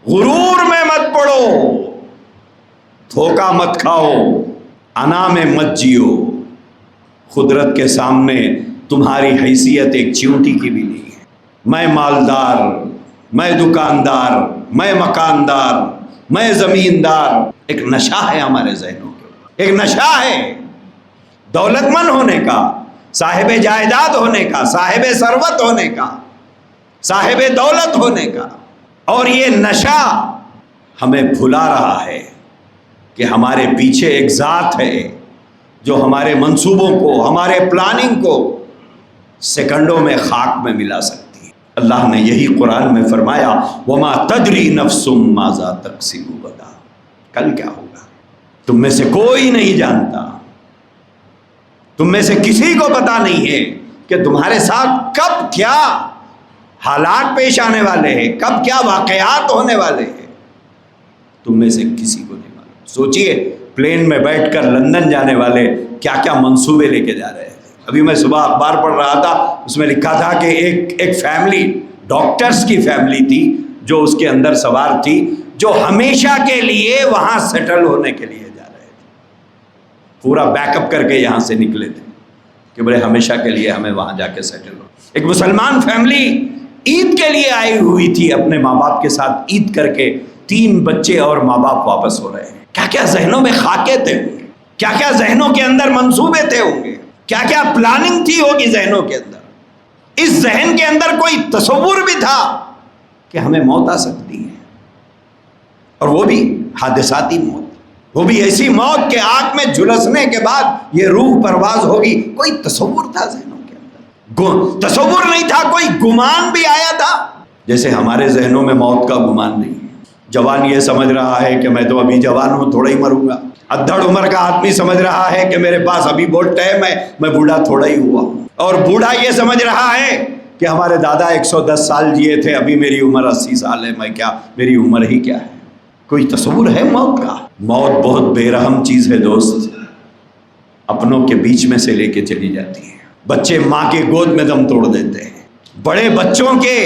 غرور میں مت پڑو، دھوکہ مت کھاؤ، انا میں مت جیو۔ قدرت کے سامنے تمہاری حیثیت ایک چیونٹی کی بھی نہیں ہے۔ میں مالدار، میں دکاندار، میں مکاندار، میں زمیندار، ایک نشہ ہے ہمارے ذہنوں کے، ایک نشہ ہے دولت مند ہونے کا، صاحب جائیداد ہونے کا، صاحب ثروت ہونے کا، صاحب دولت ہونے کا۔ اور یہ نشہ ہمیں بھلا رہا ہے کہ ہمارے پیچھے ایک ذات ہے جو ہمارے منصوبوں کو، ہمارے پلاننگ کو سیکنڈوں میں خاک میں ملا سکتی ہے۔ اللہ نے یہی قرآن میں فرمایا وَمَا تَدْرِي نَفْسٌ مَاذَا تَكْسِبُ غَدًا، کل کیا ہوگا تم میں سے کوئی نہیں جانتا، تم میں سے کسی کو پتا نہیں ہے کہ تمہارے ساتھ کب کیا حالات پیش آنے والے ہیں، کب کیا واقعات ہونے والے ہیں، تم میں سے کسی کو نہیں معلوم۔ سوچئے پلین میں بیٹھ کر لندن جانے والے کیا کیا منصوبے لے کے جا رہے تھے۔ ابھی میں صبح اخبار پڑھ رہا تھا، اس میں لکھا تھا کہ ایک فیملی، ڈاکٹرز کی فیملی تھی جو اس کے اندر سوار تھی، جو ہمیشہ کے لیے وہاں سیٹل ہونے کے لیے جا رہے تھے، پورا بیک اپ کر کے یہاں سے نکلے تھے کہ بڑے ہمیشہ کے لیے ہمیں وہاں جا کے سیٹل ہو۔ ایک مسلمان فیملی عید کے لیے آئی ہوئی تھی، اپنے ماں باپ کے ساتھ عید کر کے 3 بچے اور ماں باپ واپس ہو رہے ہیں۔ کیا کیا ذہنوں میں خاکے تھے ہوں گے، کیا کیا ذہنوں کے اندر منصوبے تھے ہوں گے، کیا کیا پلاننگ تھی ہوگی ذہنوں کے اندر۔ اس ذہن کے اندر کوئی تصور بھی تھا کہ ہمیں موت آ سکتی ہے، اور وہ بھی حادثاتی موت، وہ بھی ایسی موت کہ آگ میں جھلسنے کے بعد یہ روح پرواز ہوگی۔ کوئی تصور تھا ذہنوں کے اندر، تصور نہیں تھا، کوئی گمان بھی آیا تھا؟ جیسے ہمارے ذہنوں میں موت کا گمان نہیں ہے۔ جوان یہ سمجھ رہا ہے کہ میں تو ابھی جوان ہوں، تھوڑا ہی مروں گا۔ ادھڑ عمر کا آدمی سمجھ رہا ہے کہ میرے پاس ابھی بہت ٹائم ہے، میں بوڑھا تھوڑا ہی ہوا ہوں۔ اور بوڑھا یہ سمجھ رہا ہے کہ ہمارے دادا 110 سال جیے تھے، ابھی میری عمر 80 سال ہے، میں کیا، میری عمر ہی کیا ہے۔ کوئی تصور ہے موت کا؟ موت بہت بے رحم چیز ہے دوست، اپنوں کے بیچ میں سے لے کے چلی جاتی ہے۔ بچے ماں کے گود میں دم توڑ دیتے ہیں، بڑے بچوں کے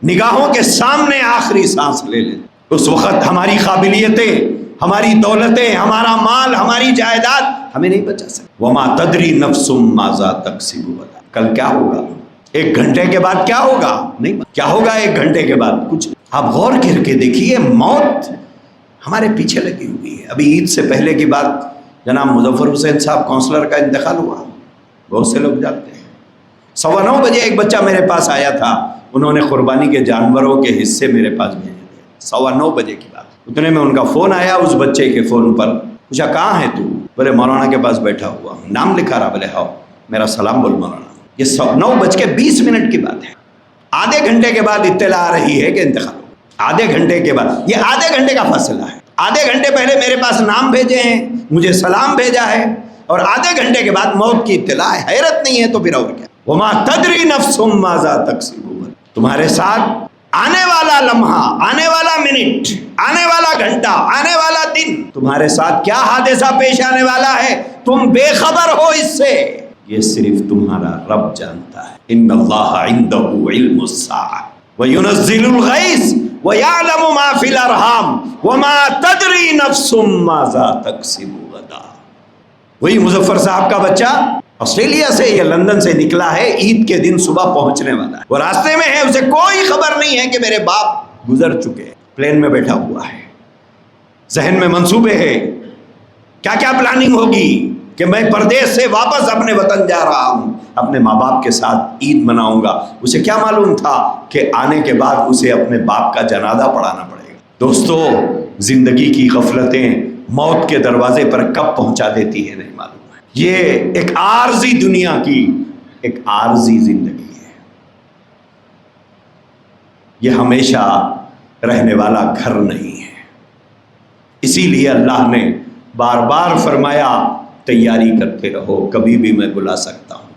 نگاہوں کے سامنے آخری سانس لے لیتے۔ اس وقت ہماری قابلیتیں، ہماری دولتیں، ہمارا مال، ہماری جائیداد ہمیں نہیں بچا سکتی۔ وما تدری نفس ماذا تکسب غدا، کل کیا ہوگا، 1 گھنٹے کے بعد کیا ہوگا، نہیں کیا ہوگا 1 گھنٹے کے بعد کچھ۔ آپ غور کر کے دیکھیے، موت ہمارے پیچھے لگی ہوئی ہے۔ ابھی عید سے پہلے کی بات، جناب مظفر حسین صاحب کونسلر کا انتقال ہوا، بہت سے لوگ جانتے ہیں۔ 9:15 بجے ایک بچہ میرے پاس آیا تھا، انہوں نے قربانی کے جانوروں کے حصے میرے پاس بھیجے تھے، 9:15 بجے کی بات۔ اتنے میں ان کا فون آیا، اس بچے کے فون پر، پوچھا کہاں ہے تو؟ بولے مولانا کے پاس بیٹھا ہوا ہوں۔ نام لکھا رہا، بولے ہاؤ میرا سلام بول مولانا۔ یہ 9:20 کی بات ہے۔ آدھے گھنٹے کے بعد اطلاع آ رہی ہے کہ انتقال ہو، آدھے گھنٹے کے بعد، یہ آدھے گھنٹے کا فاصلہ ہے۔ آدھے گھنٹے پہلے میرے پاس نام بھیجے ہیں، مجھے سلام بھیجا ہے، اور آدھے گھنٹے کے بعد موت کی اطلاع ہے۔ حیرت نہیں ہے تو پھر اور کیا؟ وما تدری نفس ماذا تکسب غدا، تمہارے ساتھ آنے والا لمحہ، آنے والا منٹ، آنے والا گھنٹہ، آنے والا دن، تمہارے ساتھ کیا حادثہ پیش آنے والا ہے، تم بے خبر ہو اس سے، یہ صرف تمہارا رب جانتا ہے۔ ان اللہ عندہ علم الساعہ وینزل الغیث ویعلم ما فی الارحام وما تدری نفس ماذا تکسب غدا۔ وہی مظفر صاحب کا بچہ آسٹریلیا سے یا لندن سے نکلا ہے، عید کے دن صبح پہنچنے والا ہے، وہ راستے میں ہے، اسے کوئی خبر نہیں ہے کہ میرے باپ گزر چکے ہیں۔ پلین میں بیٹھا ہوا ہے، ذہن میں منصوبے ہیں، کیا کیا پلاننگ ہوگی کہ میں پردیس سے واپس اپنے وطن جا رہا ہوں، اپنے ماں باپ کے ساتھ عید مناؤں گا۔ اسے کیا معلوم تھا کہ آنے کے بعد اسے اپنے باپ کا جنازہ پڑھانا پڑے گا۔ دوستو، زندگی کی غفلتیں موت کے دروازے پر کب پہنچا دیتی ہے نہیں معلوم ہے۔ یہ ایک عارضی دنیا کی ایک عارضی زندگی ہے، یہ ہمیشہ رہنے والا گھر نہیں ہے۔ اسی لیے اللہ نے بار بار فرمایا تیاری کرتے رہو، کبھی بھی میں بلا سکتا ہوں۔